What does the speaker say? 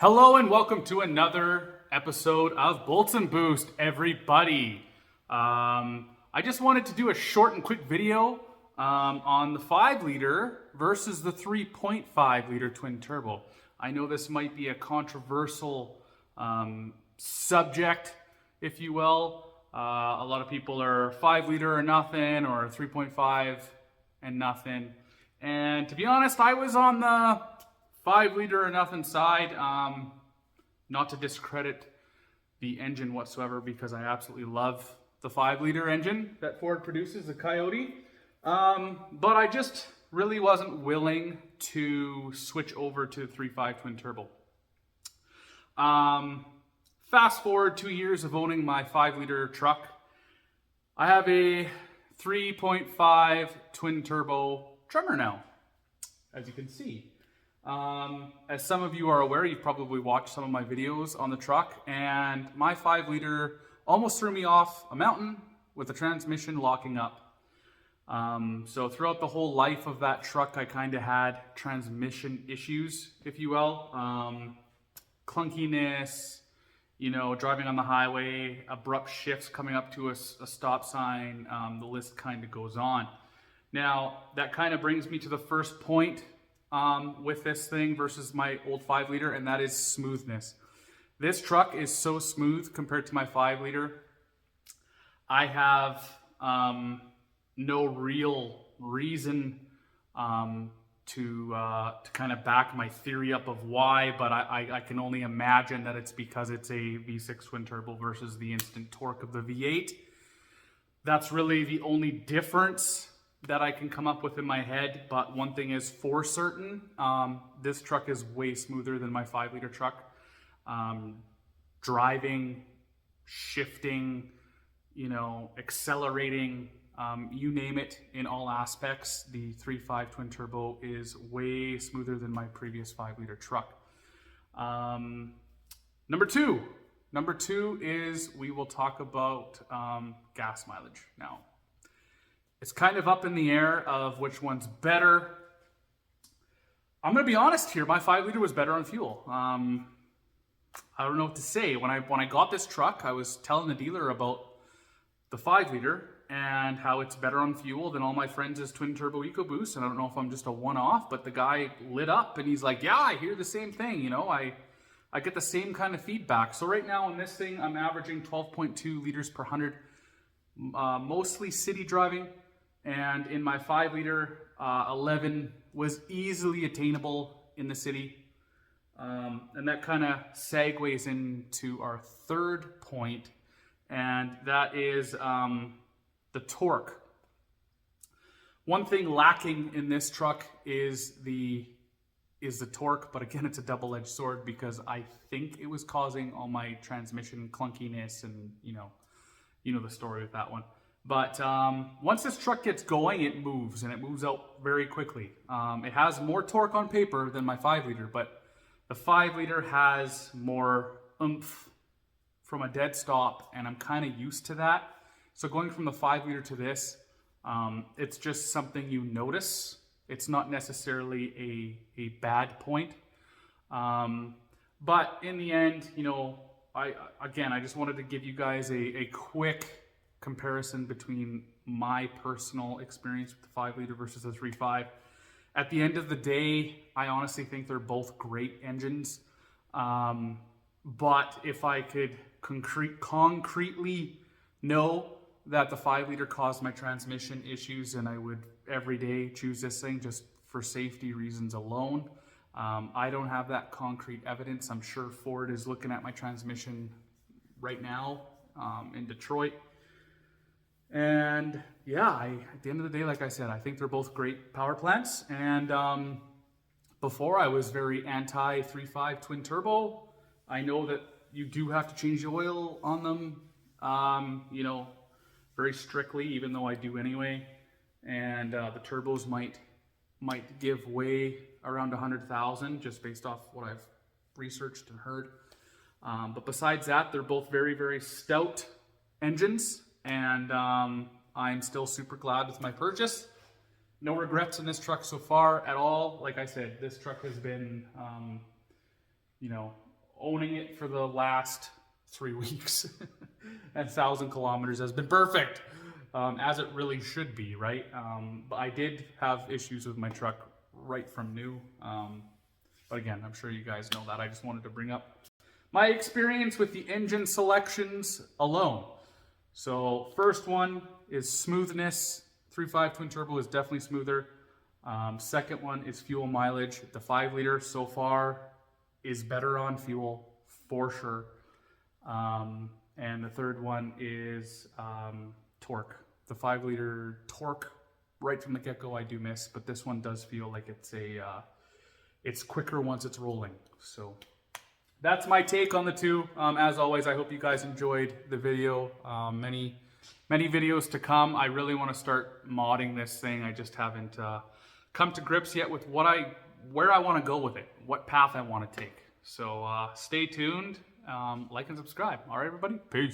Hello and welcome to another episode of Bolts and Boost, everybody. I just wanted to do a short and quick video on the 5-liter versus the 3.5-liter twin turbo. I know this might be a controversial subject, if you will. A lot of people are 5-liter or nothing, or 3.5 and nothing. And to be honest, I was on the 5-liter or nothing side. Not to discredit the engine whatsoever, because I absolutely love the 5-liter engine that Ford produces, the Coyote. But I just really wasn't willing to switch over to the 3.5 twin turbo. Fast forward 2 years of owning my 5-liter truck. I have a 3.5 twin turbo Tremor now, as you can see. As some of you are aware, you've probably watched some of my videos on the truck, and my 5-liter almost threw me off a mountain with the transmission locking up. So throughout the whole life of that truck, I kind of had transmission issues, if you will. Clunkiness, driving on the highway, abrupt shifts coming up to a stop sign, the list kind of goes on. Now, that kind of brings me to the first point with this thing versus my old 5-liter, and that is smoothness. This truck is so smooth compared to my 5-liter. I have no real reason to kind of back my theory up of why, but I can only imagine that it's because it's a V6 twin turbo versus the instant torque of the V8. That's really the only difference that I can come up with in my head, but one thing is for certain, this truck is way smoother than my 5-liter truck. Driving, shifting, accelerating, you name it, in all aspects, the 3.5 twin turbo is way smoother than my previous 5-liter truck. Number two is we will talk about gas mileage now. It's kind of up in the air of which one's better. I'm going to be honest here. My 5-liter was better on fuel. I don't know what to say. When I got this truck, I was telling the dealer about the 5-liter and how it's better on fuel than all my friends' twin turbo EcoBoost. And I don't know if I'm just a one-off, but the guy lit up and he's like, yeah, I hear the same thing. I get the same kind of feedback. So right now on this thing, I'm averaging 12.2 liters per 100, mostly city driving. And in my 5-liter, 11 was easily attainable in the city. And that kind of segues into our third point, and that is the torque. One thing lacking in this truck is the torque, but again, it's a double-edged sword, because I think it was causing all my transmission clunkiness, and you know the story with that one. But once this truck gets going, it moves, and it moves out very quickly. It has more torque on paper than my 5-liter, but the 5-liter has more oomph from a dead stop, and I'm kind of used to that. So going from the 5-liter to this, it's just something you notice. It's not necessarily a bad point. But in the end, I just wanted to give you guys a quick comparison between my personal experience with the 5-liter versus the 3.5. At the end of the day, I honestly think they're both great engines. But if I could concretely know that the 5-liter caused my transmission issues, and I would every day choose this thing just for safety reasons alone. I don't have that concrete evidence. I'm sure Ford is looking at my transmission right now in Detroit. And yeah, at the end of the day, like I said, I think they're both great power plants. And before, I was very anti 3.5 twin turbo. I know that you do have to change the oil on them, very strictly, even though I do anyway. And the turbos might give way around 100,000 just based off what I've researched and heard. But besides that, they're both very, very stout engines. And I'm still super glad with my purchase. No regrets in this truck so far at all. Like I said, this truck has been, owning it for the last 3 weeks and 1,000 kilometers has been perfect, as it really should be, right? But I did have issues with my truck right from new. But again, I'm sure you guys know that. I just wanted to bring up my experience with the engine selections alone. So first one is smoothness. 3.5 twin turbo is definitely smoother. Second one is fuel mileage. The 5 liter so far is better on fuel for sure. And the third one is torque. The 5 liter torque right from the get-go I do miss, but this one does feel like it's quicker once it's rolling. So that's my take on the two. As always, I hope you guys enjoyed the video. Many videos to come. I really want to start modding this thing. I just haven't come to grips yet with where I want to go with it, what path I want to take. So stay tuned, like and subscribe. All right, everybody, peace.